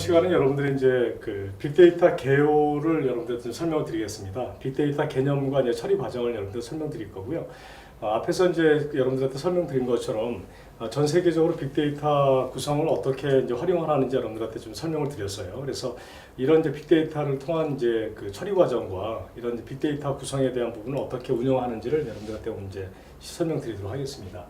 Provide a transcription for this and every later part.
시간은 여러분들이 이제 그 빅데이터 개요를 여러분들한테 좀 설명을 드리겠습니다. 빅데이터 개념과 이제 처리 과정을 여러분들 설명드릴 거고요. 앞에서 이제 여러분들한테 설명드린 것처럼 전 세계적으로 빅데이터 구성을 어떻게 이제 활용하는지 여러분들한테 좀 설명을 드렸어요. 그래서 이런 이제 빅데이터를 통한 이제 그 처리 과정과 이런 이제 빅데이터 구성에 대한 부분을 어떻게 운영하는지를 여러분들한테 오늘 이제 설명드리도록 하겠습니다.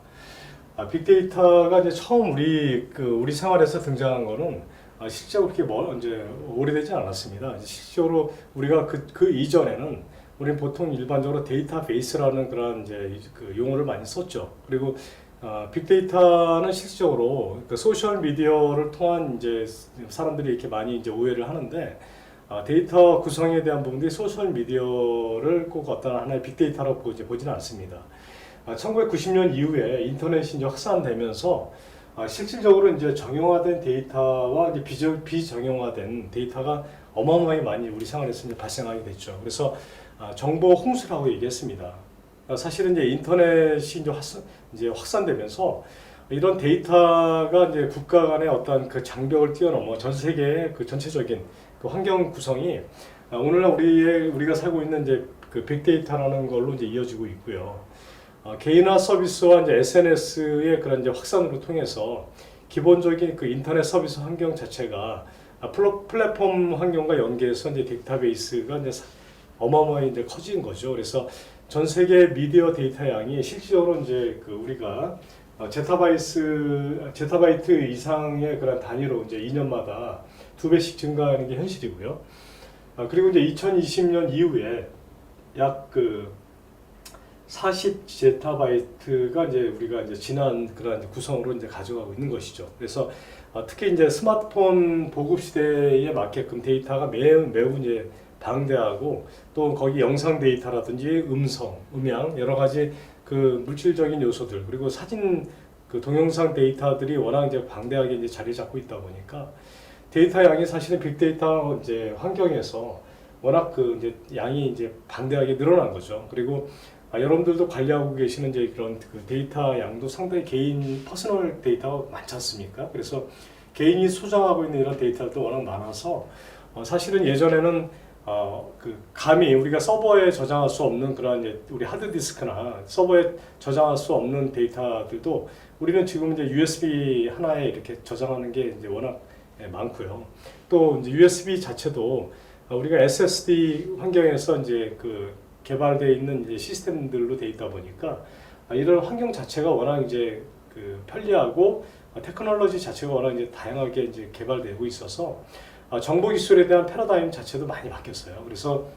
빅데이터가 이제 처음 우리 생활에서 등장한 거는 실제로 그렇게 이제 오래되지 않았습니다. 실제로 우리가 그 이전에는 우리는 보통 일반적으로 데이터베이스라는 그런 이제 그 용어를 많이 썼죠. 그리고 빅데이터는 실질적으로 그 소셜 미디어를 통한 이제 사람들이 이렇게 많이 이제 오해를 하는데 데이터 구성에 대한 부분들이 소셜 미디어를 꼭 어떤 하나의 빅데이터라고 보지는 않습니다. 1990년 이후에 인터넷이 이제 확산되면서 실질적으로 이제 정형화된 데이터와 이제 비정형화된 데이터가 어마어마하게 많이 우리 생활에서 이제 발생하게 됐죠. 그래서 정보 홍수라고 얘기했습니다. 사실은 이제 인터넷이 이제 확산되면서 이런 데이터가 이제 국가 간의 어떤 그 장벽을 뛰어넘어 전 세계의 그 전체적인 그 환경 구성이 오늘날 우리가 살고 있는 이제 그 빅데이터라는 걸로 이제 이어지고 있고요. 개인화 서비스와 이제 SNS의 그런 이제 확산으로 통해서 기본적인 그 인터넷 서비스 환경 자체가 플랫폼 환경과 연계해서 이제 데이터베이스가 이제 어마어마하게 이제 커진 거죠. 그래서 전 세계 미디어 데이터 양이 실질적으로 이제 그 우리가 제타바이트 이상의 그런 단위로 이제 2년마다 2배씩 증가하는 게 현실이고요. 그리고 이제 2020년 이후에 약 40제타바이트가 이제 우리가 이제 지난 그런 구성으로 이제 가져가고 있는 것이죠. 그래서 특히 이제 스마트폰 보급 시대에 맞게끔 데이터가 매우 이제 방대하고 또 거기 영상 데이터라든지 음성, 음향 여러 가지 그 물질적인 요소들 그리고 사진 그 동영상 데이터들이 워낙 이제 방대하게 이제 자리 잡고 있다 보니까 데이터 양이 사실은 빅데이터 이제 환경에서 워낙 그 이제 양이 이제 방대하게 늘어난 거죠. 그리고 여러분들도 관리하고 계시는 이제 그런 그 데이터 양도 상당히 개인 퍼스널 데이터가 많지 않습니까? 그래서 개인이 소장하고 있는 이런 데이터도 워낙 많아서 사실은 예전에는 감히 우리가 서버에 저장할 수 없는 그런 이제 우리 하드디스크나 서버에 저장할 수 없는 데이터들도 우리는 지금 이제 USB 하나에 이렇게 저장하는 게 이제 워낙 많고요. 또 이제 USB 자체도 우리가 SSD 환경에서 이제 그 개발되어 있는 이제 시스템들로 되어 있다 보니까 이런 환경 자체가 워낙 이제 그 편리하고 테크놀로지 자체가 워낙 이제 다양하게 이제 개발되고 있어서 정보 기술에 대한 패러다임 자체도 많이 바뀌었어요. 그래서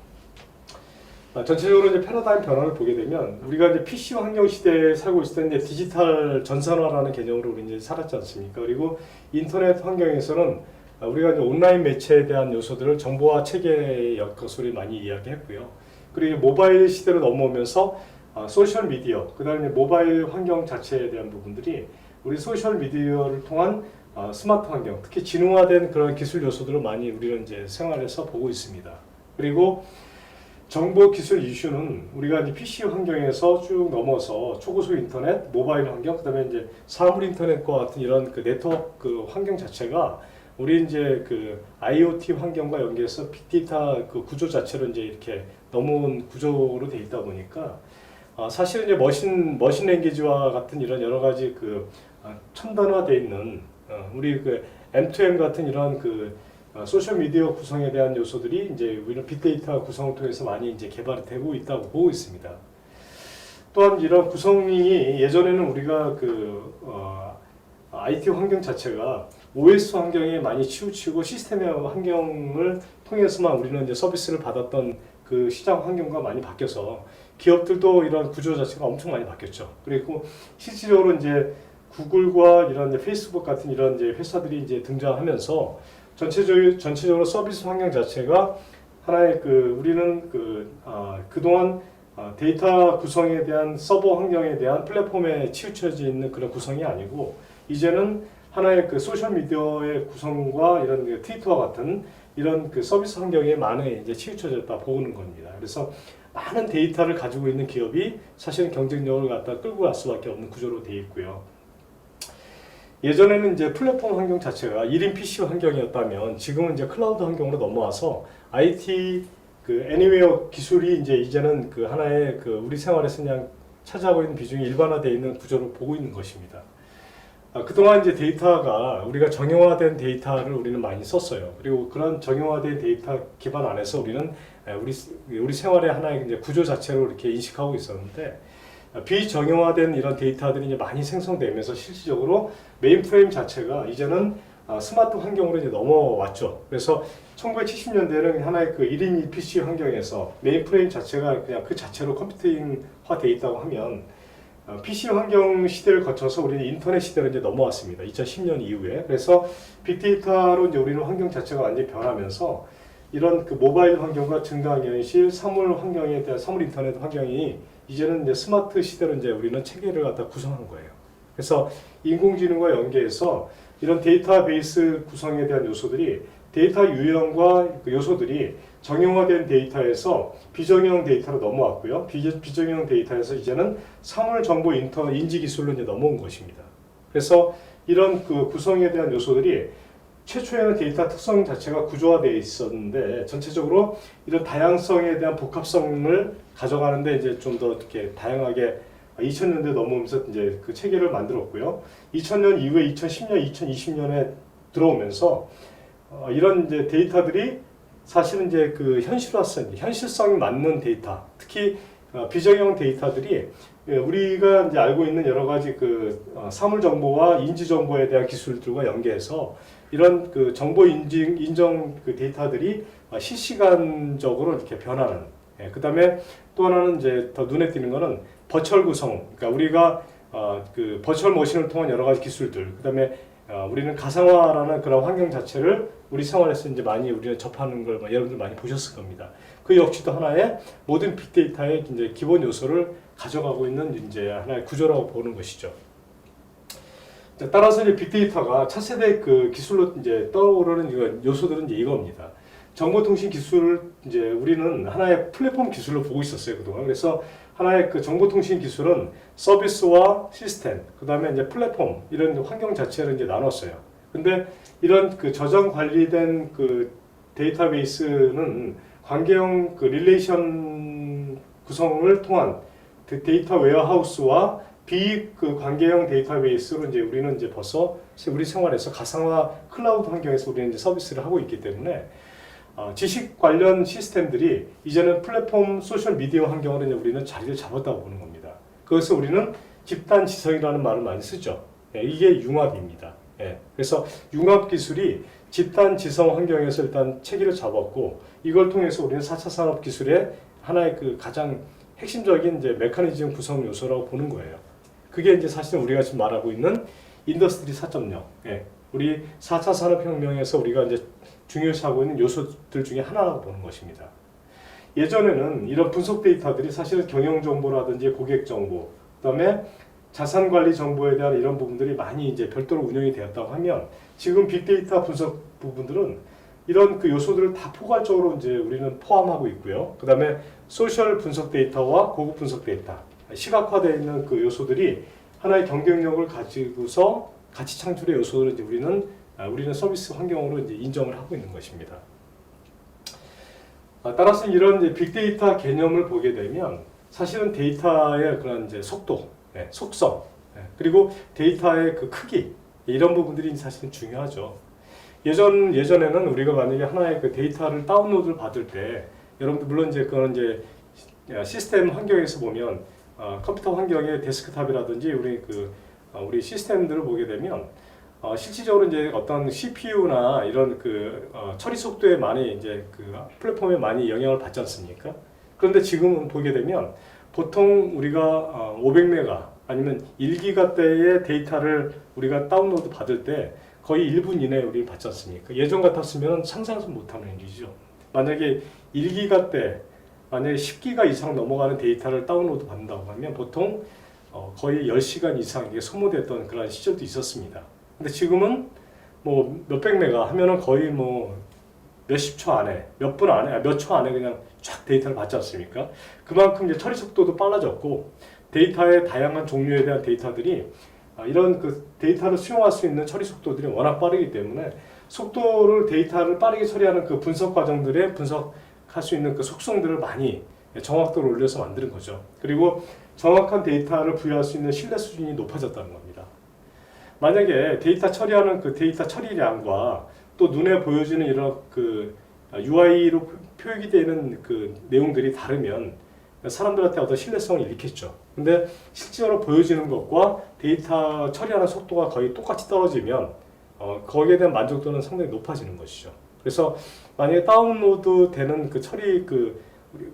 전체적으로 이제 패러다임 변화를 보게 되면 우리가 이제 PC 환경 시대에 살고 있을 때 이제 디지털 전산화라는 개념으로 우리 이제 살았지 않습니까? 그리고 인터넷 환경에서는 우리가 이제 온라인 매체에 대한 요소들을 정보화 체계의 것으로 많이 이야기했고요. 그리고 모바일 시대로 넘어오면서 소셜 미디어, 그 다음에 모바일 환경 자체에 대한 부분들이 우리 소셜 미디어를 통한 스마트 환경, 특히 지능화된 그런 기술 요소들을 많이 우리는 이제 생활에서 보고 있습니다. 그리고 정보 기술 이슈는 우리가 이제 PC 환경에서 쭉 넘어서 초고속 인터넷, 모바일 환경, 그다음에 이제 사물 인터넷과 같은 이런 그 네트워크 그 환경 자체가 우리 이제 그 IoT 환경과 연계해서 빅데이터 그 구조 자체로 이제 이렇게 넘어온 구조로 되어 있다 보니까 사실은 이제 머신 랭귀지와 같은 이런 여러 가지 그 첨단화되어 있는 우리 그 M2M 같은 이런 그 소셜 미디어 구성에 대한 요소들이 이제 우리는 빅데이터 구성을 통해서 많이 이제 개발이 되고 있다고 보고 있습니다. 또한 이런 구성이 예전에는 우리가 IT 환경 자체가 OS 환경에 많이 치우치고 시스템의 환경을 통해서만 우리는 이제 서비스를 받았던 그 시장 환경과 많이 바뀌어서 기업들도 이런 구조 자체가 엄청 많이 바뀌었죠. 그리고 실질적으로 이제 구글과 이런 이제 페이스북 같은 이런 이제 회사들이 이제 등장하면서 전체적으로 서비스 환경 자체가 하나의 우리는 그동안 데이터 구성에 대한 서버 환경에 대한 플랫폼에 치우쳐져 있는 그런 구성이 아니고 이제는 하나의 그 소셜 미디어의 구성과 이런 그 트위터와 같은 이런 그 서비스 환경에 많이 이제 치우쳐졌다 보는 겁니다. 그래서 많은 데이터를 가지고 있는 기업이 사실은 경쟁력을 갖다 끌고 갈 수밖에 없는 구조로 되어 있고요. 예전에는 이제 플랫폼 환경 자체가 1인 PC 환경이었다면 지금은 이제 클라우드 환경으로 넘어와서 IT 그 애니웨어 기술이 이제는 그 하나의 그 우리 생활에서 그냥 차지하고 있는 비중이 일반화되어 있는 구조로 보고 있는 것입니다. 그동안 이제 데이터가 우리가 정형화된 데이터를 우리는 많이 썼어요. 그리고 그런 정형화된 데이터 기반 안에서 우리는 우리 생활의 하나의 이제 구조 자체로 이렇게 인식하고 있었는데 비정형화된 이런 데이터들이 이제 많이 생성되면서 실질적으로 메인프레임 자체가 이제는 스마트 환경으로 이제 넘어왔죠. 그래서 1970년대에는 하나의 그 1인 1PC 환경에서 메인프레임 자체가 그냥 그 자체로 컴퓨팅화 되어 있다고 하면 PC 환경 시대를 거쳐서 우리는 인터넷 시대로 이제 넘어왔습니다. 2010년 이후에. 그래서 빅데이터로 이제 우리는 환경 자체가 완전히 변하면서 이런 그 모바일 환경과 증강현실, 사물 환경에 대한 사물 인터넷 환경이 이제는 이제 스마트 시대로 이제 우리는 체계를 갖다 구성한 거예요. 그래서 인공지능과 연계해서 이런 데이터베이스 구성에 대한 요소들이 데이터 유형과 그 요소들이 정형화된 데이터에서 비정형 데이터로 넘어왔고요. 비정형 데이터에서 이제는 사물 정보 인지 기술로 이제 넘어온 것입니다. 그래서 이런 그 구성에 대한 요소들이 최초에는 데이터 특성 자체가 구조화되어 있었는데 전체적으로 이런 다양성에 대한 복합성을 가져가는데 이제 좀 더 이렇게 다양하게 2000년대 넘어오면서 이제 그 체계를 만들었고요. 2000년 이후에 2010년, 2020년에 들어오면서 이런 이제 데이터들이 사실은 이제 그 현실성이 맞는 데이터, 특히 비정형 데이터들이 우리가 이제 알고 있는 여러 가지 그 사물 정보와 인지 정보에 대한 기술들과 연계해서 이런 그 정보 인정 그 데이터들이 실시간적으로 이렇게 변하는. 그 다음에 또 하나는 이제 더 눈에 띄는 거는 버추얼 구성. 그러니까 우리가 그 버추얼 머신을 통한 여러 가지 기술들. 그 다음에 우리는 가상화라는 그런 환경 자체를 우리 생활에서 이제 많이 우리가 접하는 걸 여러분들 많이 보셨을 겁니다. 그 역시도 하나의 모든 빅데이터의 이제 기본 요소를 가져가고 있는 이제 하나의 구조라고 보는 것이죠. 따라서 이제 빅데이터가 차세대 그 기술로 이제 떠오르는 요소들은 이제 이겁니다. 정보통신 기술을 이제 우리는 하나의 플랫폼 기술로 보고 있었어요, 그동안. 그래서 하나의 그 정보통신 기술은 서비스와 시스템, 그 다음에 이제 플랫폼, 이런 환경 자체를 이제 나눴어요. 근데 이런 그 저장 관리된 그 데이터베이스는 관계형 그 릴레이션 구성을 통한 그 데이터 웨어하우스와 그 관계형 데이터베이스로 이제 우리는 이제 벌써 우리 생활에서 가상화 클라우드 환경에서 우리는 이제 서비스를 하고 있기 때문에 지식 관련 시스템들이 이제는 플랫폼 소셜 미디어 환경으로 이제 우리는 자리를 잡았다고 보는 겁니다. 그래서 우리는 집단 지성이라는 말을 많이 쓰죠. 이게 융합입니다. 그래서 융합 기술이 집단 지성 환경에서 일단 체계를 잡았고 이걸 통해서 우리는 4차 산업 기술의 하나의 그 가장 핵심적인 이제 메커니즘 구성 요소라고 보는 거예요. 그게 이제 사실 우리가 지금 말하고 있는 인더스트리 4.0. 우리 4차 산업혁명에서 우리가 이제 중요시하고 있는 요소들 중에 하나라고 보는 것입니다. 예전에는 이런 분석 데이터들이 사실은 경영 정보라든지 고객 정보, 그다음에 자산 관리 정보에 대한 이런 부분들이 많이 이제 별도로 운영이 되었다고 하면 지금 빅데이터 분석 부분들은 이런 그 요소들을 다 포괄적으로 이제 우리는 포함하고 있고요. 그다음에 소셜 분석 데이터와 고급 분석 데이터, 시각화되어 있는 그 요소들이 하나의 경쟁력을 가지고서 가치 창출의 요소를 이제 우리는 서비스 환경으로 이제 인정을 하고 있는 것입니다. 따라서 이런 이제 빅데이터 개념을 보게 되면 사실은 데이터의 그런 이제 속도, 속성, 그리고 데이터의 그 크기 이런 부분들이 사실은 중요하죠. 예전에는 우리가 만약에 하나의 그 데이터를 다운로드를 받을 때 여러분들 물론 이제 그런 이제 시스템 환경에서 보면 컴퓨터 환경의 데스크탑이라든지 우리 시스템들을 보게 되면 실질적으로 이제 어떤 CPU나 이런 그 처리 속도에 많이 이제 그 플랫폼에 많이 영향을 받지 않습니까? 그런데 지금은 보게 되면 보통 우리가 500메가 아니면 1기가대의 데이터를 우리가 다운로드 받을 때 거의 1분 이내에 우리 받지 않습니까? 예전 같았으면 상상도 못하는 일이죠. 만약에 1기가대, 만약에 10기가 이상 넘어가는 데이터를 다운로드 받는다고 하면 보통 거의 10시간 이상 이게 소모됐던 그런 시절도 있었습니다. 근데 지금은 뭐 몇백 메가 하면은 거의 뭐 몇십 초 안에, 몇 분 안에, 몇 초 안에 그냥 쫙 데이터를 받지 않습니까? 그만큼 이제 처리 속도도 빨라졌고 데이터의 다양한 종류에 대한 데이터들이 이런 그 데이터를 수용할 수 있는 처리 속도들이 워낙 빠르기 때문에 데이터를 빠르게 처리하는 그 분석 과정들에 분석할 수 있는 그 속성들을 많이 정확도를 올려서 만드는 거죠. 그리고 정확한 데이터를 부여할 수 있는 신뢰 수준이 높아졌다는 겁니다. 만약에 데이터 처리하는 그 데이터 처리량과 또 눈에 보여지는 이런 그 UI로 표기 되는 그 내용들이 다르면 사람들한테 어떤 신뢰성을 잃겠죠. 근데 실제로 보여지는 것과 데이터 처리하는 속도가 거의 똑같이 떨어지면 거기에 대한 만족도는 상당히 높아지는 것이죠. 그래서 만약에 다운로드 되는 그 처리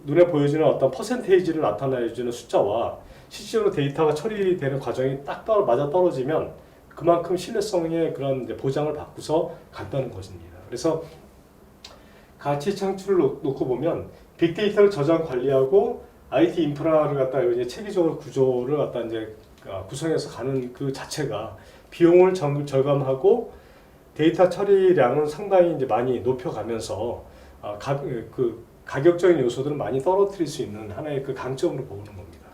눈에 보여지는 어떤 퍼센테이지를 나타내주는 숫자와 실제로 데이터가 처리되는 과정이 딱 맞아 떨어지면 그만큼 신뢰성의 그런 보장을 받고서 간다는 것입니다. 그래서 가치 창출을 놓고 보면 빅데이터를 저장 관리하고 IT 인프라를 갖다 이제 체계적으로 구조를 갖다 이제 구성해서 가는 그 자체가 비용을 절감하고 데이터 처리량은 상당히 이제 많이 높여가면서 가격적인 요소들을 많이 떨어뜨릴 수 있는 하나의 그 강점으로 보는 겁니다.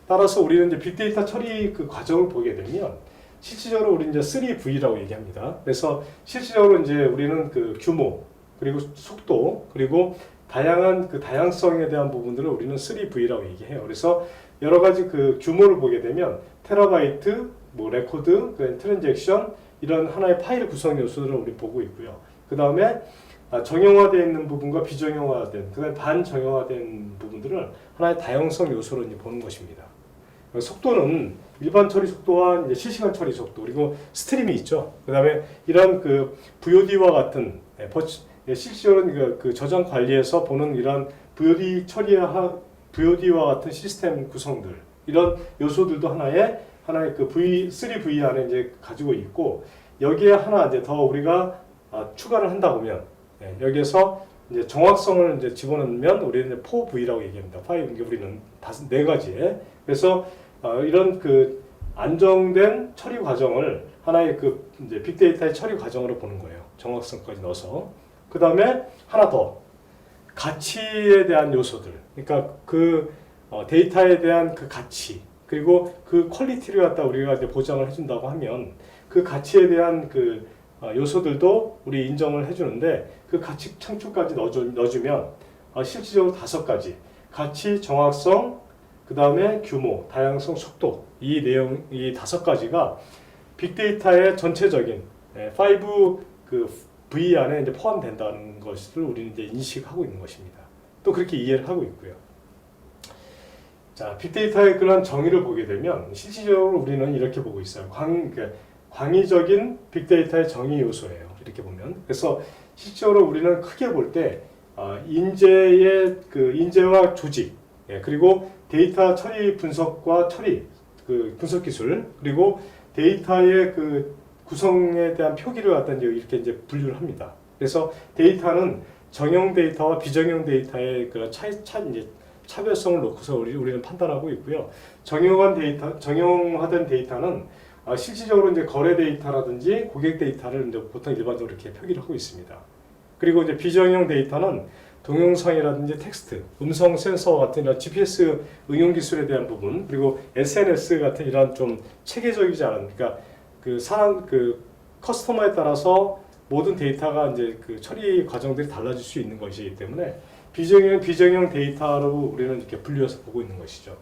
따라서 우리는 이제 빅데이터 처리 그 과정을 보게 되면 실질적으로 우리 이제 3V라고 얘기합니다. 그래서 실질적으로 이제 우리는 그 규모 그리고 속도 그리고 다양한 그 다양성에 대한 부분들을 우리는 3V라고 얘기해요. 그래서 여러 가지 그 규모를 보게 되면 테라바이트, 뭐 레코드, 트랜잭션 이런 하나의 파일 구성 요소들을 우리 보고 있고요. 그 다음에 정형화되어 있는 부분과 비정형화된, 그 다음에 반정형화된 부분들을 하나의 다양성 요소로 이제 보는 것입니다. 속도는 일반 처리 속도와 이제 실시간 처리 속도 그리고 스트림이 있죠. 그 다음에 이런 그 VOD와 같은 실시적으로 그 저장 관리에서 보는 이런 VOD와 같은 시스템 구성들 이런 요소들도 하나의 그 3V 안에 이제 가지고 있고 여기에 하나 이제 더 우리가 추가를 한다 보면 여기에서 이제 정확성을 이제 집어넣으면 우리는 이제 4V라고 얘기합니다. 5 우리는 4가지에 그래서 이런 그 안정된 처리 과정을 하나의 그 이제 빅데이터의 처리 과정으로 보는 거예요. 정확성까지 넣어서. 그 다음에 하나 더 가치에 대한 요소들 그러니까 그 데이터에 대한 그 가치 그리고 그 퀄리티를 갖다 우리가 이제 보장을 해준다고 하면 그 가치에 대한 그 요소들도 우리 인정을 해주는데 그 가치 창출까지 넣어주면 실질적으로 5가지 가치, 정확성, 그 다음에 규모, 다양성, 속도 이 5가지가 빅데이터의 전체적인 5V 안에 이제 포함된다는 것을 우리는 이제 인식하고 있는 것입니다. 또 그렇게 이해를 하고 있고요. 자, 빅데이터의 그런 정의를 보게 되면 실질적으로 우리는 이렇게 보고 있어요. 광의적인 빅데이터의 정의 요소예요. 이렇게 보면. 그래서 실제로 우리는 크게 볼 때 인재와 조직, 그리고 데이터 처리 분석과 처리 분석 기술, 그리고 데이터의 그 구성에 대한 표기를 갖다 이렇게 이제 분류를 합니다. 그래서 데이터는 정형 데이터와 비정형 데이터의 그런 차별성을 놓고서 우리는 판단하고 있고요. 정형화된 데이터는 실질적으로 이제 거래 데이터라든지 고객 데이터를 이제 보통 일반적으로 이렇게 표기를 하고 있습니다. 그리고 이제 비정형 데이터는 동영상이라든지 텍스트, 음성 센서와 같은 이런 GPS 응용 기술에 대한 부분, 그리고 SNS 같은 이런 좀 체계적이지 않은, 그러니까 그 커스터머에 따라서 모든 데이터가 이제 그 처리 과정들이 달라질 수 있는 것이기 때문에 비정형 데이터로 우리는 이렇게 분류해서 보고 있는 것이죠.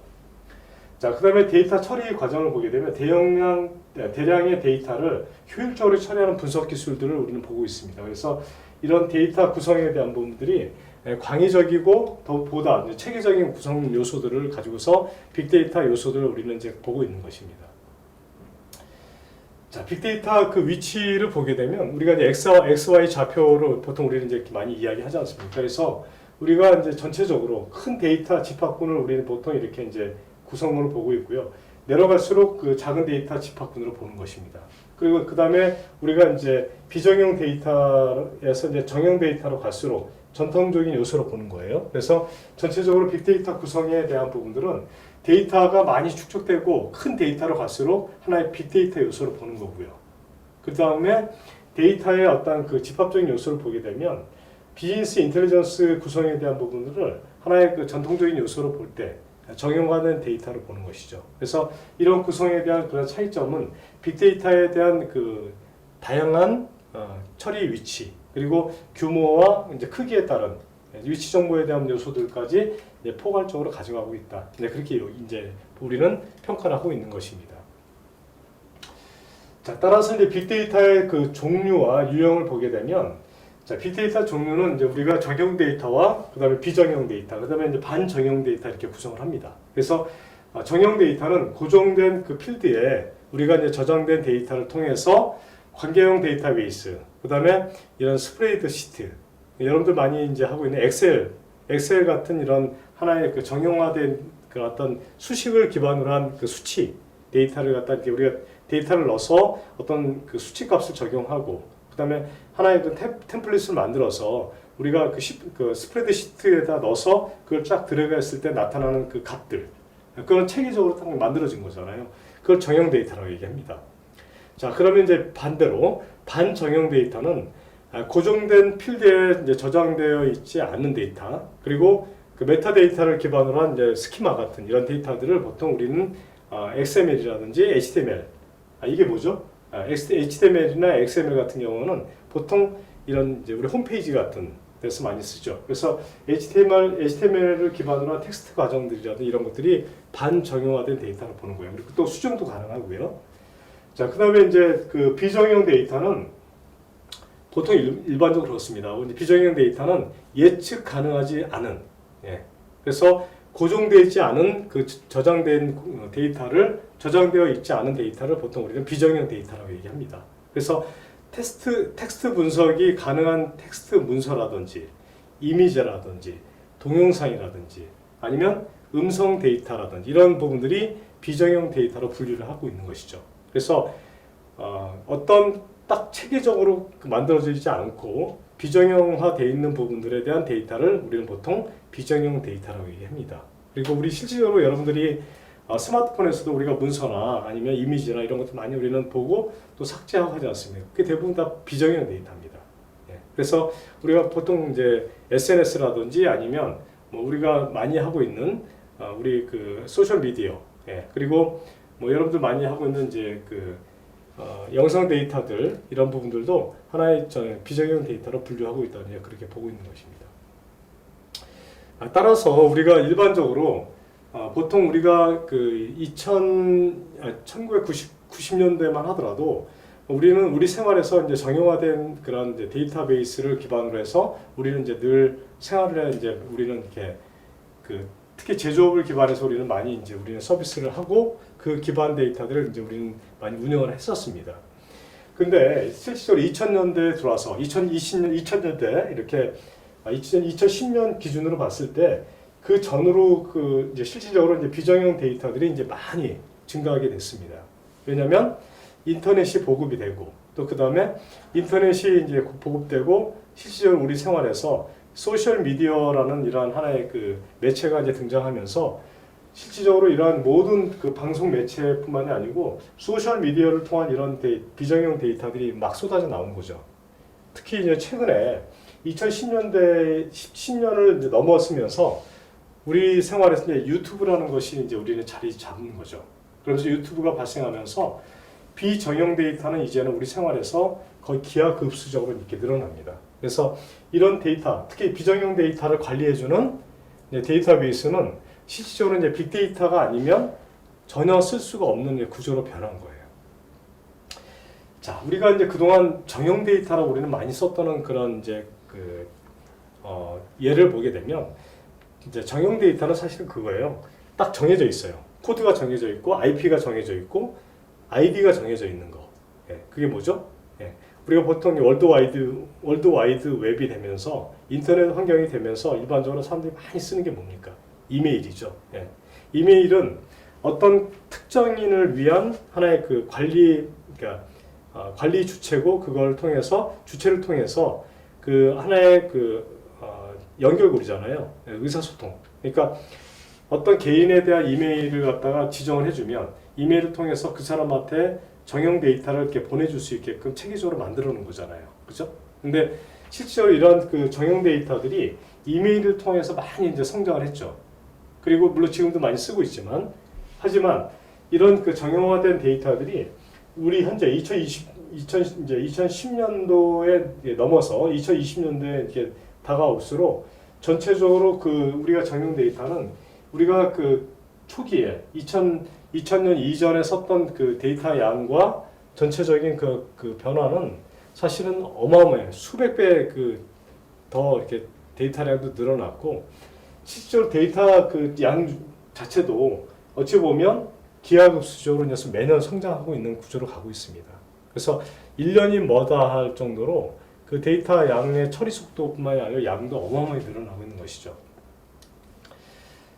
자, 그 다음에 데이터 처리 과정을 보게 되면 대량의 데이터를 효율적으로 처리하는 분석 기술들을 우리는 보고 있습니다. 그래서 이런 데이터 구성에 대한 부분들이 광의적이고 보다 체계적인 구성 요소들을 가지고서 빅데이터 요소들을 우리는 이제 보고 있는 것입니다. 자, 빅데이터 그 위치를 보게 되면 우리가 이제 XY 좌표로 보통 우리는 이제 많이 이야기하지 않습니까? 그래서 우리가 이제 전체적으로 큰 데이터 집합군을 우리는 보통 이렇게 이제 구성으로 보고 있고요. 내려갈수록 그 작은 데이터 집합군으로 보는 것입니다. 그리고 그 다음에 우리가 이제 비정형 데이터에서 이제 정형 데이터로 갈수록 전통적인 요소로 보는 거예요. 그래서 전체적으로 빅데이터 구성에 대한 부분들은 데이터가 많이 축적되고 큰 데이터로 갈수록 하나의 빅데이터 요소로 보는 거고요. 그 다음에 데이터의 어떤 그 집합적인 요소를 보게 되면 비즈니스 인텔리전스 구성에 대한 부분들을 하나의 그 전통적인 요소로 볼 때 정형화된 데이터를 보는 것이죠. 그래서 이런 구성에 대한 그런 차이점은 빅데이터에 대한 그 다양한 처리 위치 그리고 규모와 이제 크기에 따른 위치 정보에 대한 요소들까지 이제 포괄적으로 가져가고 있다. 그렇게 이제 우리는 평가를 하고 있는 것입니다. 자, 따라서 이제 빅데이터의 그 종류와 유형을 보게 되면, 자, 빅데이터 종류는 이제 우리가 적용 데이터와 그다음에 비정형 데이터, 그다음에 이제 반정형 데이터 이렇게 구성을 합니다. 그래서 정형 데이터는 고정된 그 필드에 우리가 이제 저장된 데이터를 통해서 관계형 데이터베이스, 그다음에 이런 스프레드 시트, 여러분들 많이 이제 하고 있는 엑셀 같은 이런 하나의 그 정형화된 그 어떤 수식을 기반으로 한 그 수치 데이터를 갖다 이렇게 우리가 데이터를 넣어서 어떤 그 수치 값을 적용하고 그다음에 하나의 그 템플릿을 만들어서 우리가 그 스프레드 시트에다 넣어서 그걸 쫙 들어갔을 때 나타나는 그 값들, 그건 체계적으로 딱 만들어진 거잖아요. 그걸 정형 데이터라고 얘기합니다. 자, 그러면 이제 반대로 반정형 데이터는 고정된 필드에 이제 저장되어 있지 않는 데이터, 그리고 그 메타데이터를 기반으로 한 이제 스키마 같은 이런 데이터들을 보통 우리는 XML이라든지 HTML, 이게 뭐죠? HTML이나 XML 같은 경우는 보통 이런 이제 우리 홈페이지 같은 데서 많이 쓰죠. 그래서 HTML을 기반으로 한 텍스트 과정들이라든지 이런 것들이 반정형화된 데이터를 보는 거예요. 그리고 또 수정도 가능하고요. 자, 그 다음에 이제 그 비정형 데이터는 보통 일반적으로 그렇습니다. 비정형 데이터는 예측 가능하지 않은, 그래서 고정되어 있지 않은 그 저장된 데이터를, 저장되어 있지 않은 데이터를 보통 우리는 비정형 데이터라고 얘기합니다. 그래서 텍스트 분석이 가능한 텍스트 문서라든지 이미지라든지 동영상이라든지 아니면 음성 데이터라든지 이런 부분들이 비정형 데이터로 분류를 하고 있는 것이죠. 그래서 어떤 딱 체계적으로 만들어지지 않고 비정형화되어 있는 부분들에 대한 데이터를 우리는 보통 비정형 데이터라고 얘기합니다. 그리고 우리 실질적으로 여러분들이 스마트폰에서도 우리가 문서나 아니면 이미지나 이런 것들 많이 우리는 보고 또 삭제하고 하지 않습니까? 그게 대부분 다 비정형 데이터입니다. 그래서 우리가 보통 이제 SNS라든지 아니면 뭐 우리가 많이 하고 있는 우리 그 소셜 미디어, 그리고 뭐 여러분들 많이 하고 있는 이제 그 영상 데이터들 이런 부분들도 하나의 비정형 데이터로 분류하고 있다는 그렇게 보고 있는 것입니다. 따라서 우리가 일반적으로 보통 우리가 그 1990년대만 하더라도 우리는 우리 생활에서 이제 정형화된 그런 이제 데이터베이스를 기반으로 해서 우리는 이제 늘 생활에 이제 우리는 이렇게 그 특히 제조업을 기반해서 우리는 많이 이제 우리는 서비스를 하고 그 기반 데이터들을 이제 우리는 많이 운영을 했었습니다. 근데 실질적으로 2000년대에 들어와서 2000년대 이렇게 2010년 기준으로 봤을 때 그 전으로 그 이제 실질적으로 이제 비정형 데이터들이 이제 많이 증가하게 됐습니다. 왜냐하면 인터넷이 보급이 되고 또 그 다음에 인터넷이 이제 보급되고 실질적으로 우리 생활에서 소셜 미디어라는 이러한 하나의 그 매체가 이제 등장하면서 실질적으로 이러한 모든 그 방송 매체뿐만이 아니고 소셜 미디어를 통한 이런 비정형 데이터들이 막 쏟아져 나온 거죠. 특히 이제 최근에 2010년대 10년을 이제 넘어서면서 우리 생활에서 이제 유튜브라는 것이 이제 우리는 자리 잡는 거죠. 그러면서 유튜브가 발생하면서 비정형 데이터는 이제는 우리 생활에서 거의 기하급수적으로 이렇게 늘어납니다. 그래서 이런 데이터, 특히 비정형 데이터를 관리해주는 데이터베이스는 실질적으로 이제 빅데이터가 아니면 전혀 쓸 수가 없는 구조로 변한 거예요. 자, 우리가 이제 그동안 정형 데이터라고 우리는 많이 썼던 그런 이제 예를 보게 되면 이제 정형 데이터는 사실은 그거예요. 딱 정해져 있어요. 코드가 정해져 있고 IP가 정해져 있고 ID가 정해져 있는 거. 그게 뭐죠? 우리가 보통 월드와이드 웹이 되면서 인터넷 환경이 되면서 일반적으로 사람들이 많이 쓰는 게 뭡니까? 이메일이죠. 이메일은 어떤 특정인을 위한 하나의 그 그러니까 관리 주체고 그걸 통해서 주체를 통해서 그 하나의 그 연결고리잖아요. 의사소통. 그러니까 어떤 개인에 대한 이메일을 갖다가 지정을 해주면 이메일을 통해서 그 사람한테 정형 데이터를 이렇게 보내줄 수 있게끔 체계적으로 만들어 놓은 거잖아요. 그죠? 근데 실제로 이런 그 정형 데이터들이 이메일을 통해서 많이 이제 성장을 했죠. 그리고 물론 지금도 많이 쓰고 있지만, 하지만 이런 그 정형화된 데이터들이 우리 현재 2010년도에 넘어서 2020년도에 이렇게 다가올수록 전체적으로 그 우리가 정형 데이터는 우리가 그 초기에 2000년 이전에 썼던 그 데이터 양과 전체적인 그 변화는 사실은 어마어마해요. 수백 배 더 이렇게 데이터량도 늘어났고, 실제로 데이터 그 양 자체도 어찌 보면 기하급수적으로 매년 성장하고 있는 구조로 가고 있습니다. 그래서 1년이 뭐다 할 정도로 그 데이터 양의 처리 속도뿐만이 아니라 양도 어마어마하게 늘어나고 있는 것이죠.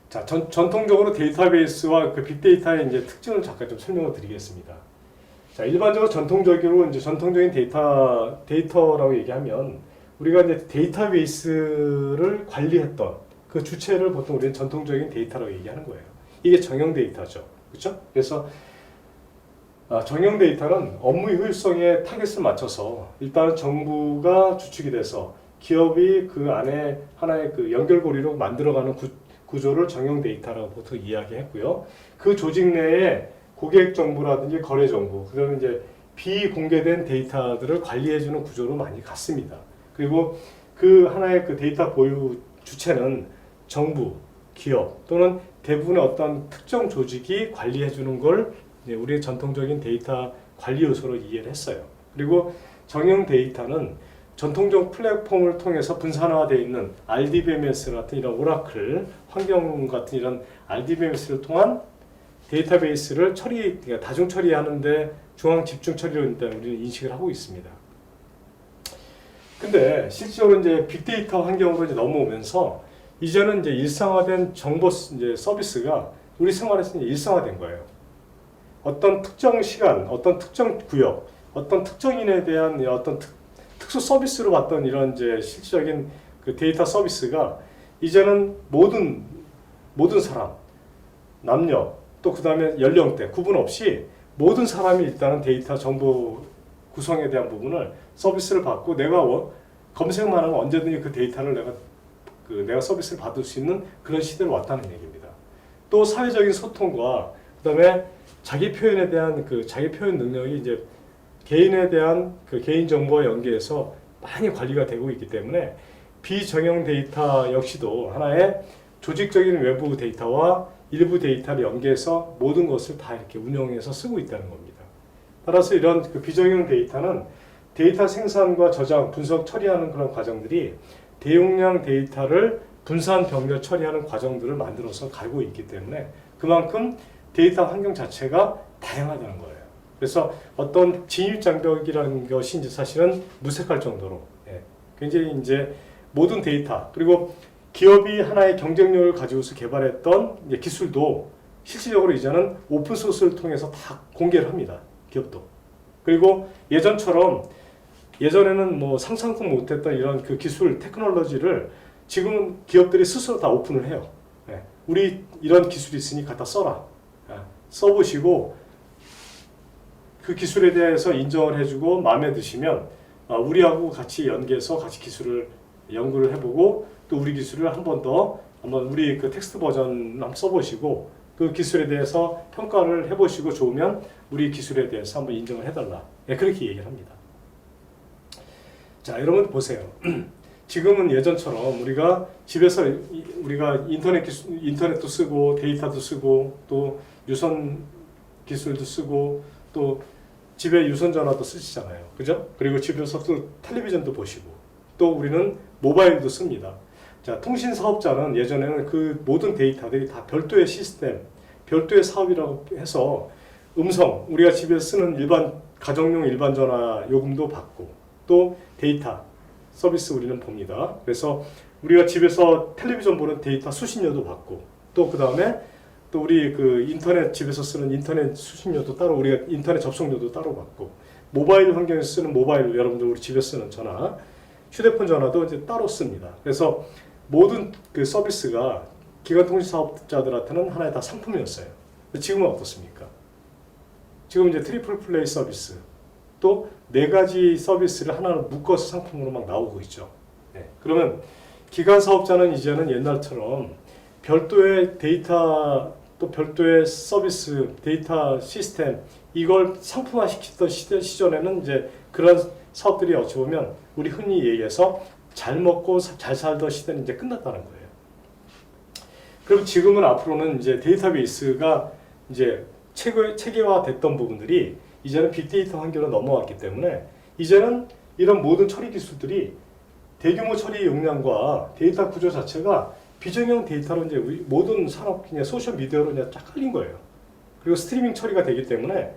자, 전통적으로 데이터베이스와 그 빅데이터의 이제 특징을 잠깐 좀 설명을 드리겠습니다. 자, 일반적으로 전통적인 데이터라고 얘기하면 우리가 이제 데이터베이스를 관리했던 그 주체를 보통 우리는 전통적인 데이터라고 얘기하는 거예요. 이게 정형 데이터죠. 그렇죠? 그래서 정형 데이터는 업무 효율성에 타겟을 맞춰서 일단 정부가 주축이 돼서 기업이 그 안에 하나의 그 연결고리로 만들어가는 구조를 정형 데이터라고 보통 이야기했고요. 그 조직 내에 고객 정보라든지 거래 정보, 그다음에 이제 비공개된 데이터들을 관리해주는 구조로 많이 갔습니다. 그리고 그 하나의 그 데이터 보유 주체는 정부, 기업 또는 대부분의 어떤 특정 조직이 관리해주는 걸 우리의 전통적인 데이터 관리 요소로 이해를 했어요. 그리고 정형 데이터는 전통적 플랫폼을 통해서 분산화되어 있는 RDBMS 같은 이런 오라클 환경 같은 이런 RDBMS를 통한 데이터베이스를 그러니까 다중 처리하는데 중앙 집중 처리로 일단 우리는 인식을 하고 있습니다. 근데 실제로 이제 빅데이터 환경으로 이제 넘어오면서 이제는 이제 일상화된 정보 이제 서비스가 우리 생활에서 이제 일상화된 거예요. 어떤 특정 시간, 어떤 특정 구역, 어떤 특정인에 대한 어떤 특수 서비스로 받던 이런 이제 실질적인 그 데이터 서비스가 이제는 모든 사람, 남녀, 또 그 다음에 연령대 구분 없이 모든 사람이 일단은 데이터 정보 구성에 대한 부분을 서비스를 받고 내가 검색만 하면 언제든지 그 데이터를 내가 서비스를 받을 수 있는 그런 시대로 왔다는 얘기입니다. 또 사회적인 소통과 그 다음에 자기 표현에 대한 자기 표현 능력이 이제 개인에 대한 그 개인 정보와 연계해서 많이 관리가 되고 있기 때문에 비정형 데이터 역시도 하나의 조직적인 외부 데이터와 일부 데이터를 연계해서 모든 것을 다 이렇게 운영해서 쓰고 있다는 겁니다. 따라서 이런 그 비정형 데이터는 데이터 생산과 저장, 분석, 처리하는 그런 과정들이 대용량 데이터를 분산, 병렬 처리하는 과정들을 만들어서 가고 있기 때문에 그만큼 데이터 환경 자체가 다양하다는 거예요. 그래서 어떤 진입 장벽이라는 것이 이제 사실은 무색할 정도로 굉장히 이제 모든 데이터 그리고 기업이 하나의 경쟁력을 가지고서 개발했던 이제 기술도 실질적으로 이제는 오픈 소스를 통해서 다 공개를 합니다. 기업도. 그리고 예전에는 뭐 상상도 못했던 이런 그 기술, 테크놀로지를 지금은 기업들이 스스로 다 오픈을 해요. 우리 이런 기술이 있으니 갖다 써라. 써보시고 그 기술에 대해서 인정을 해주고 마음에 드시면 우리하고 같이 연계해서 같이 기술을 연구를 해보고 또 우리 기술을 한번 우리 그 텍스트 버전 한번 써보시고 그 기술에 대해서 평가를 해보시고 좋으면 우리 기술에 대해서 한번 인정을 해달라. 그렇게 얘기를 합니다. 자, 여러분 보세요. 지금은 예전처럼 우리가 집에서 우리가 인터넷도 쓰고 데이터도 쓰고 또 유선 기술도 쓰고 또 집에 유선 전화도 쓰시잖아요. 그죠? 그리고 집에서 또 텔레비전도 보시고 또 우리는 모바일도 씁니다. 자, 통신 사업자는 예전에는 그 모든 데이터들이 다 별도의 시스템, 별도의 사업이라고 해서 우리가 집에서 쓰는 가정용 일반 전화 요금도 받고 또 데이터 서비스 우리는 봅니다. 그래서 우리가 집에서 텔레비전 보는 데이터 수신료도 받고 또 그 다음에 또 우리 그 집에서 쓰는 인터넷 수신료도 따로 우리가 인터넷 접속료도 따로 받고 모바일 환경에서 쓰는 모바일 여러분들 우리 집에 쓰는 전화 휴대폰 전화도 이제 따로 씁니다. 그래서 모든 그 서비스가 기관통신 사업자들한테는 하나의 다 상품이었어요. 지금은 어떻습니까? 지금 이제 트리플 플레이 서비스 또 4가지 서비스를 하나로 묶어서 상품으로 막 나오고 있죠. 그러면 기관 사업자는 이제는 옛날처럼 별도의 데이터 또 별도의 서비스, 데이터 시스템 이걸 상품화 시키던 시절에는 이제 그런 사업들이 어찌 보면 우리 흔히 얘기해서 잘 먹고 잘 살던 시대는 이제 끝났다는 거예요. 그럼 지금은 앞으로는 이제 데이터베이스가 이제 체계화됐던 부분들이 이제는 빅데이터 환경으로 넘어왔기 때문에 이제는 이런 모든 처리 기술들이 대규모 처리 용량과 데이터 구조 자체가 비정형 데이터로 이제 모든 산업 그냥 소셜 미디어로 그냥 쫙 깔린 거예요. 그리고 스트리밍 처리가 되기 때문에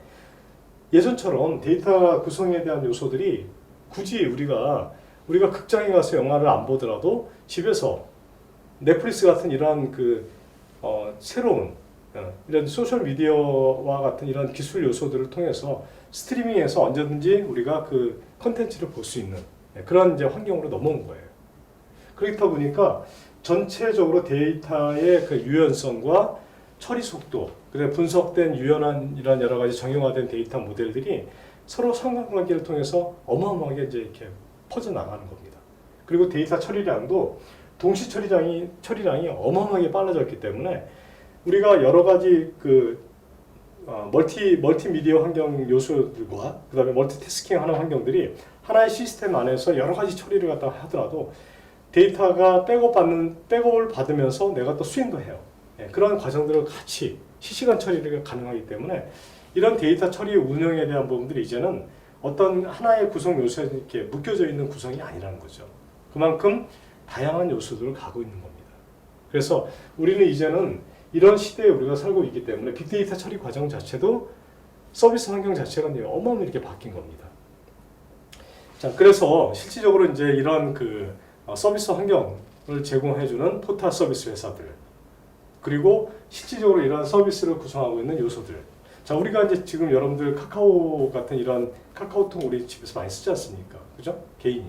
예전처럼 데이터 구성에 대한 요소들이 굳이 우리가 극장에 가서 영화를 안 보더라도 집에서 넷플릭스 같은 이런 새로운 이런 소셜 미디어와 같은 이런 기술 요소들을 통해서 스트리밍에서 언제든지 우리가 그 컨텐츠를 볼 수 있는 그런 이제 환경으로 넘어온 거예요. 그렇다 보니까 전체적으로 데이터의 그 유연성과 처리 속도, 그래 분석된 유연한 이런 여러 가지 정형화된 데이터 모델들이 서로 상관관계를 통해서 어마어마하게 이제 이렇게 퍼져 나가는 겁니다. 그리고 데이터 처리량도 동시 처리량이 어마어마하게 빨라졌기 때문에 우리가 여러 가지 멀티미디어 환경 요소들과 그 다음에 멀티태스킹 하는 환경들이 하나의 시스템 안에서 여러 가지 처리를 갖다 하더라도 데이터가 백업을 받으면서 내가 또 수행도 해요. 그런 과정들을 같이 실시간 처리가 가능하기 때문에 이런 데이터 처리 운영에 대한 부분들이 이제는 어떤 하나의 구성 요소에 이렇게 묶여져 있는 구성이 아니라는 거죠. 그만큼 다양한 요소들을 가고 있는 겁니다. 그래서 우리는 이제는 이런 시대에 우리가 살고 있기 때문에 빅데이터 처리 과정 자체도 서비스 환경 자체가 어마어마하게 이렇게 바뀐 겁니다. 자, 그래서 실질적으로 이제 이런 서비스 환경을 제공해주는 포털 서비스 회사들, 그리고 실질적으로 이런 서비스를 구성하고 있는 요소들. 자, 우리가 이제 지금 여러분들 카카오 같은 이런 카카오톡 우리 집에서 많이 쓰지 않습니까? 그죠? 개인이.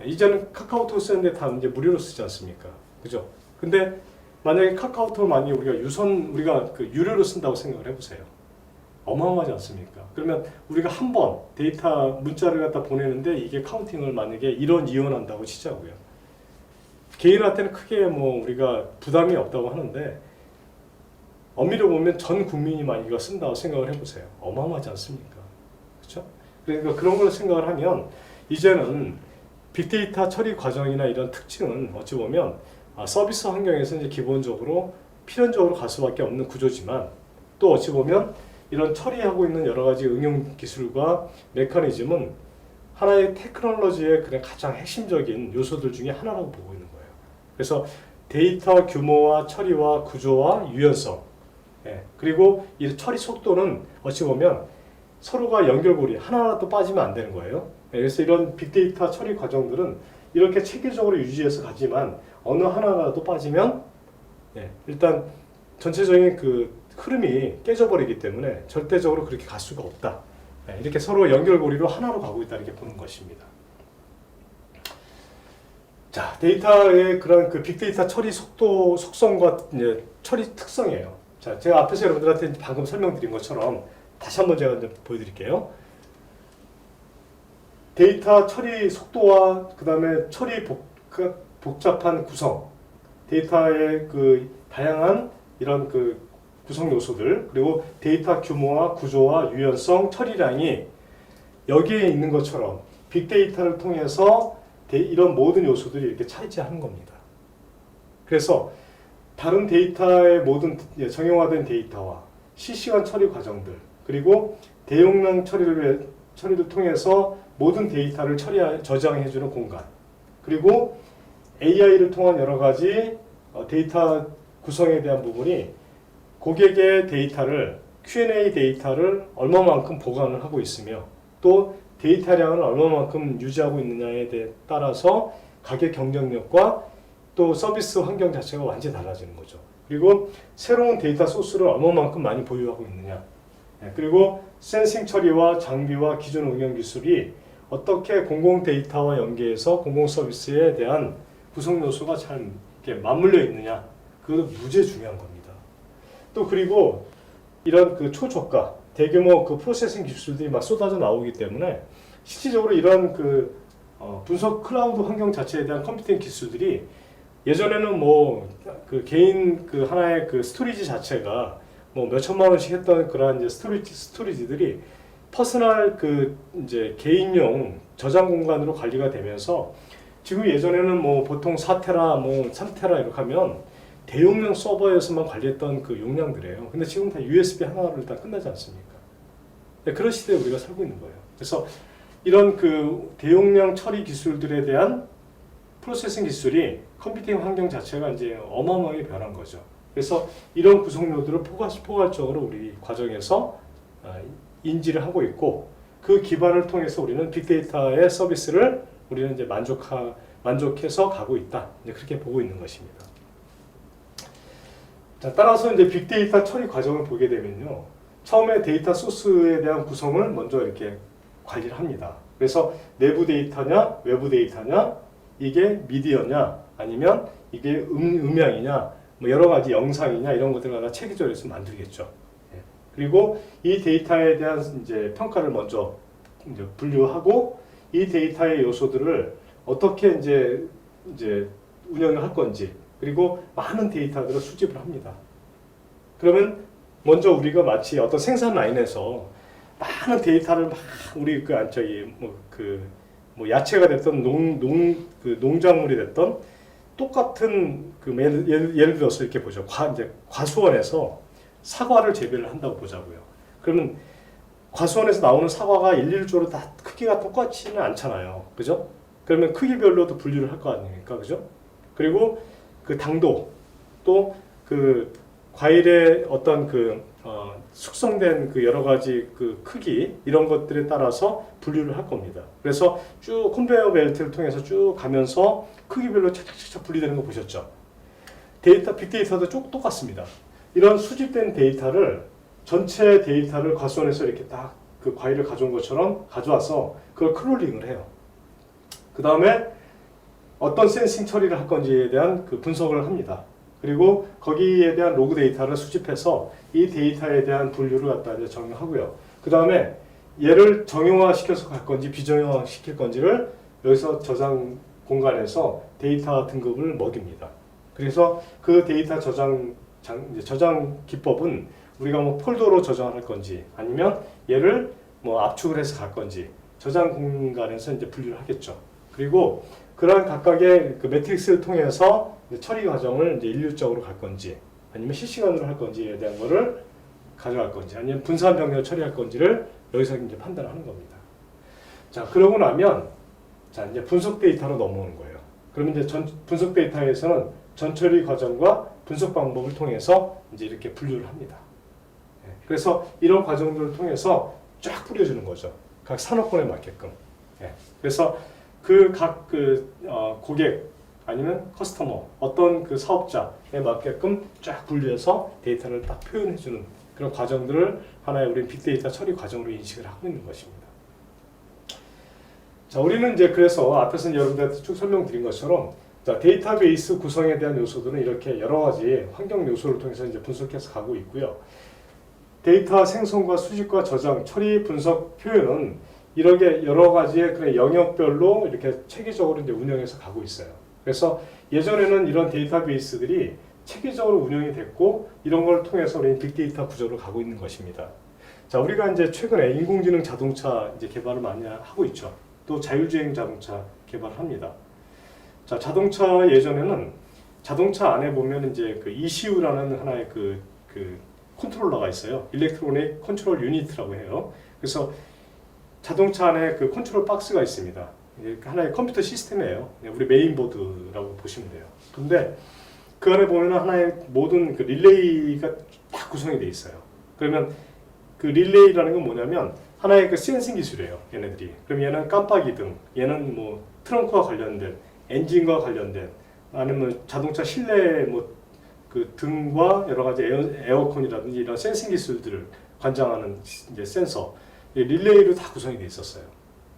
이제는 카카오톡 쓰는데 다 이제 무료로 쓰지 않습니까? 그죠? 근데 만약에 카카오톡을 많이 우리가 유료로 쓴다고 생각을 해보세요. 어마어마하지 않습니까? 그러면 우리가 한 번 데이터 문자를 갖다 보내는데 이게 카운팅을 만약에 1원, 2원 한다고 치자고요. 개인한테는 크게 우리가 부담이 없다고 하는데 엄밀히 보면 전 국민이 많이 이거 쓴다고 생각을 해보세요. 어마어마하지 않습니까? 그렇죠? 그러니까 그런 걸 생각을 하면 이제는 빅데이터 처리 과정이나 이런 특징은 어찌 보면 서비스 환경에서 이제 기본적으로 필연적으로 갈 수밖에 없는 구조지만 또 어찌 보면 이런 처리하고 있는 여러 가지 응용 기술과 메커니즘은 하나의 테크놀로지의 그냥 가장 핵심적인 요소들 중에 하나라고 보고 있는 거예요. 그래서 데이터 규모와 처리와 구조와 유연성, 그리고 이 처리 속도는 어찌 보면 서로가 연결고리 하나라도 빠지면 안 되는 거예요. 그래서 이런 빅데이터 처리 과정들은 이렇게 체계적으로 유지해서 가지만 어느 하나라도 빠지면 일단 전체적인 흐름이 깨져버리기 때문에 절대적으로 그렇게 갈 수가 없다. 이렇게 서로 연결고리로 하나로 가고 있다 이렇게 보는 것입니다. 자, 데이터의 그런 빅데이터 처리 속성과 처리 특성이에요. 자, 제가 앞에서 여러분들한테 방금 설명드린 것처럼 다시 한번 제가 보여드릴게요. 데이터 처리 속도와 그 다음에 처리 복잡한 구성, 데이터의 다양한 이런 구성 요소들, 그리고 데이터 규모와 구조와 유연성, 처리량이 여기에 있는 것처럼 빅데이터를 통해서 이런 모든 요소들이 이렇게 차지하는 겁니다. 그래서 다른 데이터의 모든 정형화된 데이터와 실시간 처리 과정들, 그리고 대용량 처리를 통해서 모든 데이터를 저장해주는 공간, 그리고 AI를 통한 여러 가지 데이터 구성에 대한 부분이 고객의 데이터를 Q&A 데이터를 얼마만큼 보관을 하고 있으며 또 데이터량을 얼마만큼 유지하고 있느냐에 따라서 가격 경쟁력과 또 서비스 환경 자체가 완전히 달라지는 거죠. 그리고 새로운 데이터 소스를 얼마만큼 많이 보유하고 있느냐, 그리고 센싱 처리와 장비와 기존 응용 기술이 어떻게 공공 데이터와 연계해서 공공 서비스에 대한 구성 요소가 잘 이렇게 맞물려 있느냐, 그것도 무지 중요한 겁니다. 또 그리고 이런 초저가 대규모 프로세싱 기술들이 막 쏟아져 나오기 때문에 실질적으로 이런 분석 클라우드 환경 자체에 대한 컴퓨팅 기술들이 예전에는 뭐 그 개인 그 하나의 그 스토리지 자체가 뭐 몇 천만 원씩 했던 그러한 이제 스토리지들이 퍼스널 그 이제 개인용 저장 공간으로 관리가 되면서 지금 예전에는 뭐 보통 4테라 뭐 3테라 이렇게 하면 대용량 서버에서만 관리했던 그 용량들이에요. 근데 지금 다 USB 하나로 다 끝나지 않습니까? 네, 그런 시대에 우리가 살고 있는 거예요. 그래서 이런 그 대용량 처리 기술들에 대한 프로세싱 기술이 컴퓨팅 환경 자체가 이제 어마어마하게 변한 거죠. 그래서 이런 구성료들을 포괄적으로 우리 과정에서 인지를 하고 있고 그 기반을 통해서 우리는 빅데이터의 서비스를 우리는 이제 만족해서 가고 있다. 이제 그렇게 보고 있는 것입니다. 자, 따라서 이제 빅데이터 처리 과정을 보게 되면요. 처음에 데이터 소스에 대한 구성을 먼저 이렇게 관리를 합니다. 그래서 내부 데이터냐, 외부 데이터냐, 이게 미디어냐, 아니면 이게 음향이냐, 뭐 여러 가지 영상이냐 이런 것들을 하나 체계적으로 해서 만들겠죠. 예. 그리고 이 데이터에 대한 이제 평가를 먼저 이제 분류하고 이 데이터의 요소들을 어떻게 이제 운영을 할 건지 그리고 많은 데이터들을 수집을 합니다. 그러면 먼저 우리가 마치 어떤 생산 라인에서 많은 데이터를 막 우리 뭐 야채가 됐던 농작물이 됐던 똑같은 예를 들어서 이렇게 보죠. 과수원에서 사과를 재배를 한다고 보자고요. 그러면 과수원에서 나오는 사과가 일률적으로 다 크기가 똑같지는 않잖아요. 그죠? 그러면 크기별로도 분류를 할 거 아닙니까? 그죠? 그리고 그 당도 또 그 과일의 어떤 숙성된 그 여러 가지 그 크기 이런 것들에 따라서 분류를 할 겁니다. 그래서 쭉 컨베이어 벨트를 통해서 쭉 가면서 크기별로 착착착 분리되는 거 보셨죠? 빅데이터도 쭉 똑같습니다. 이런 수집된 데이터를 전체 데이터를 과수원에서 이렇게 딱 그 과일을 가져온 것처럼 가져와서 그걸 크롤링을 해요. 그 다음에 어떤 센싱 처리를 할 건지에 대한 그 분석을 합니다. 그리고 거기에 대한 로그 데이터를 수집해서 이 데이터에 대한 분류를 갖다 이제 정의하고요. 그 다음에 얘를 정형화시켜서 갈 건지 비정형화시킬 건지를 여기서 저장 공간에서 데이터 등급을 먹입니다. 그래서 그 데이터 저장 기법은 우리가 뭐 폴더로 저장할 건지 아니면 얘를 뭐 압축을 해서 갈 건지 저장 공간에서 이제 분류를 하겠죠. 그리고 그러한 각각의 그 매트릭스를 통해서 처리 과정을 이제 일률적으로 갈 건지 아니면 실시간으로 할 건지에 대한 거를 가져갈 건지 아니면 분산 병렬 처리할 건지를 여기서 이제 판단하는 겁니다. 자, 그러고 나면 자, 이제 분석 데이터로 넘어오는 거예요. 그러면 이제 분석 데이터에서는 전처리 과정과 분석 방법을 통해서 이제 이렇게 분류를 합니다. 그래서 이런 과정들을 통해서 쫙 뿌려주는 거죠. 각 산업군에 맞게끔. 그래서 각 고객 아니면 커스터머 어떤 그 사업자에 맞게끔 쫙 분류해서 데이터를 딱 표현해주는 그런 과정들을 하나의 우리 빅데이터 처리 과정으로 인식을 하고 있는 것입니다. 자, 우리는 이제 그래서 앞에서 여러분들한테 쭉 설명드린 것처럼 자, 데이터베이스 구성에 대한 요소들은 이렇게 여러 가지 환경 요소를 통해서 이제 분석해서 가고 있고요. 데이터 생성과 수집과 저장, 처리, 분석, 표현은 이렇게 여러 가지의 그런 영역별로 이렇게 체계적으로 이제 운영해서 가고 있어요. 그래서 예전에는 이런 데이터베이스들이 체계적으로 운영이 됐고 이런 걸 통해서 우리 빅데이터 구조로 가고 있는 것입니다. 자, 우리가 이제 최근에 인공지능 자동차 이제 개발을 많이 하고 있죠. 또 자율주행 자동차 개발을 합니다. 자, 자동차 예전에는 자동차 안에 보면 이제 그 ECU라는 하나의 그 컨트롤러가 있어요. 일렉트로닉 컨트롤 유니트라고 해요. 그래서 자동차 안에 그 컨트롤 박스가 있습니다. 하나의 컴퓨터 시스템이에요. 우리 메인보드라고 보시면 돼요. 근데 그 안에 보면 하나의 모든 그 릴레이가 다 구성이 돼 있어요. 그러면 그 릴레이라는 건 뭐냐면 하나의 그 센싱 기술이에요. 얘네들이. 그럼 얘는 깜빡이 등, 얘는 뭐 트렁크와 관련된, 엔진과 관련된, 아니면 자동차 실내 뭐 그 등과 여러 가지 에어컨이라든지 이런 센싱 기술들을 관장하는 이제 센서, 릴레이로 다 구성이 돼 있었어요.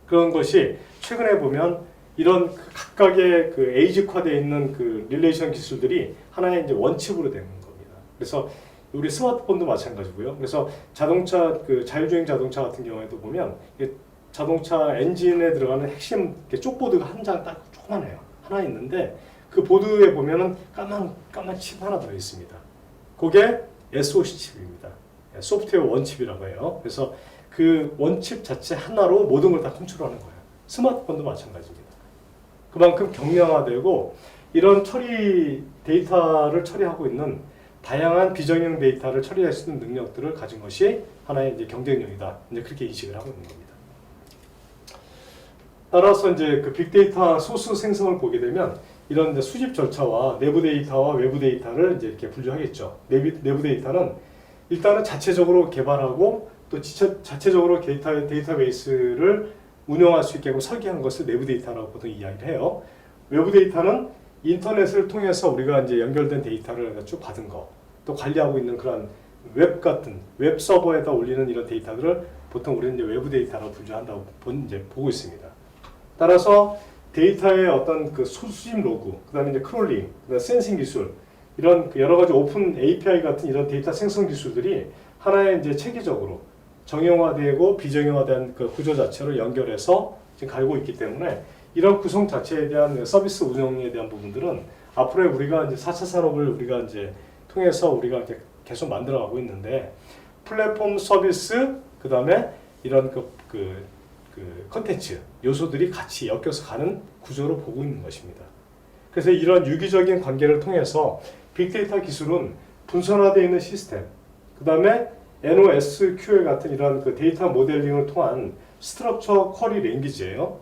그런 것이 최근에 보면 이런 각각의 그 에이직화되어 있는 그 릴레이션 기술들이 하나의 이제 원칙으로 되는 겁니다. 그래서 우리 스마트폰도 마찬가지고요. 그래서 자동차 그 자율주행 자동차 같은 경우에도 보면 자동차 엔진에 들어가는 핵심 쪽보드가 한 장 딱 조그만해요. 하나 있는데 그 보드에 보면은 까만 칩 하나 들어 있습니다. 그게 SoC 칩입니다. 소프트웨어 원칩이라고 해요. 그래서 그 원칩 자체 하나로 모든 걸 다 컨트롤하는 거예요. 스마트폰도 마찬가지입니다. 그만큼 경량화되고 이런 데이터를 처리하고 있는 다양한 비정형 데이터를 처리할 수 있는 능력들을 가진 것이 하나의 이제 경쟁력이다. 이제 그렇게 인식을 하고 있는 겁니다. 따라서 이제 그 빅데이터 소스 생성을 보게 되면 이런 이제 수집 절차와 내부 데이터와 외부 데이터를 이제 이렇게 분류하겠죠. 내부 데이터는 일단은 자체적으로 개발하고 또 자체적으로 데이터베이스를 운영할 수 있게 하고 설계한 것을 내부 데이터라고 보통 이야기를 해요. 외부 데이터는 인터넷을 통해서 우리가 이제 연결된 데이터를 쭉 받은 거, 또 관리하고 있는 그런 웹 서버에다 올리는 이런 데이터들을 보통 우리는 이제 외부 데이터라고 분류한다고 이제 보고 있습니다. 따라서 데이터의 어떤 그 수집 로그, 그다음에 이제 크롤링, 그다음에 센싱 기술, 이런 여러 가지 오픈 API 같은 이런 데이터 생성 기술들이 하나의 이제 체계적으로 정형화되고 비정형화된 그 구조 자체로 연결해서 지금 가고 있기 때문에 이런 구성 자체에 대한 서비스 운영에 대한 부분들은 앞으로의 우리가 이제 4차 산업을 우리가 이제 통해서 우리가 이제 계속 만들어가고 있는데 플랫폼 서비스, 그다음에 이런 컨텐츠 요소들이 같이 엮여서 가는 구조로 보고 있는 것입니다. 그래서 이런 유기적인 관계를 통해서 빅데이터 기술은 분선화되어 있는 시스템, 그 다음에 NoSQL 같은 이런 그 데이터 모델링을 통한 스트럭처 쿼리 랭귀지예요.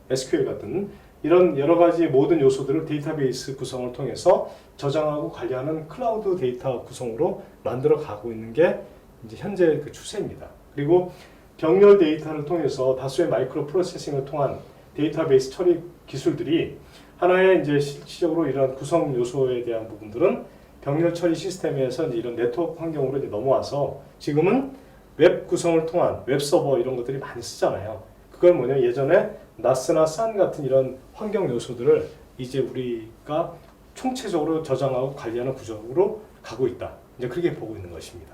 SQL 같은 이런 여러 가지 모든 요소들을 데이터베이스 구성을 통해서 저장하고 관리하는 클라우드 데이터 구성으로 만들어 가고 있는 게 이제 현재 그 추세입니다. 그리고 병렬 데이터를 통해서 다수의 마이크로 프로세싱을 통한 데이터베이스 처리 기술들이 하나의 이제 실질적으로 이런 구성 요소에 대한 부분들은 병렬 처리 시스템에서 이제 이런 네트워크 환경으로 이제 넘어와서 지금은 웹 구성을 통한 웹 서버 이런 것들이 많이 쓰잖아요. 그건 뭐냐, 예전에 나스나 산 같은 이런 환경 요소들을 이제 우리가 총체적으로 저장하고 관리하는 구조로 가고 있다. 이제 그렇게 보고 있는 것입니다.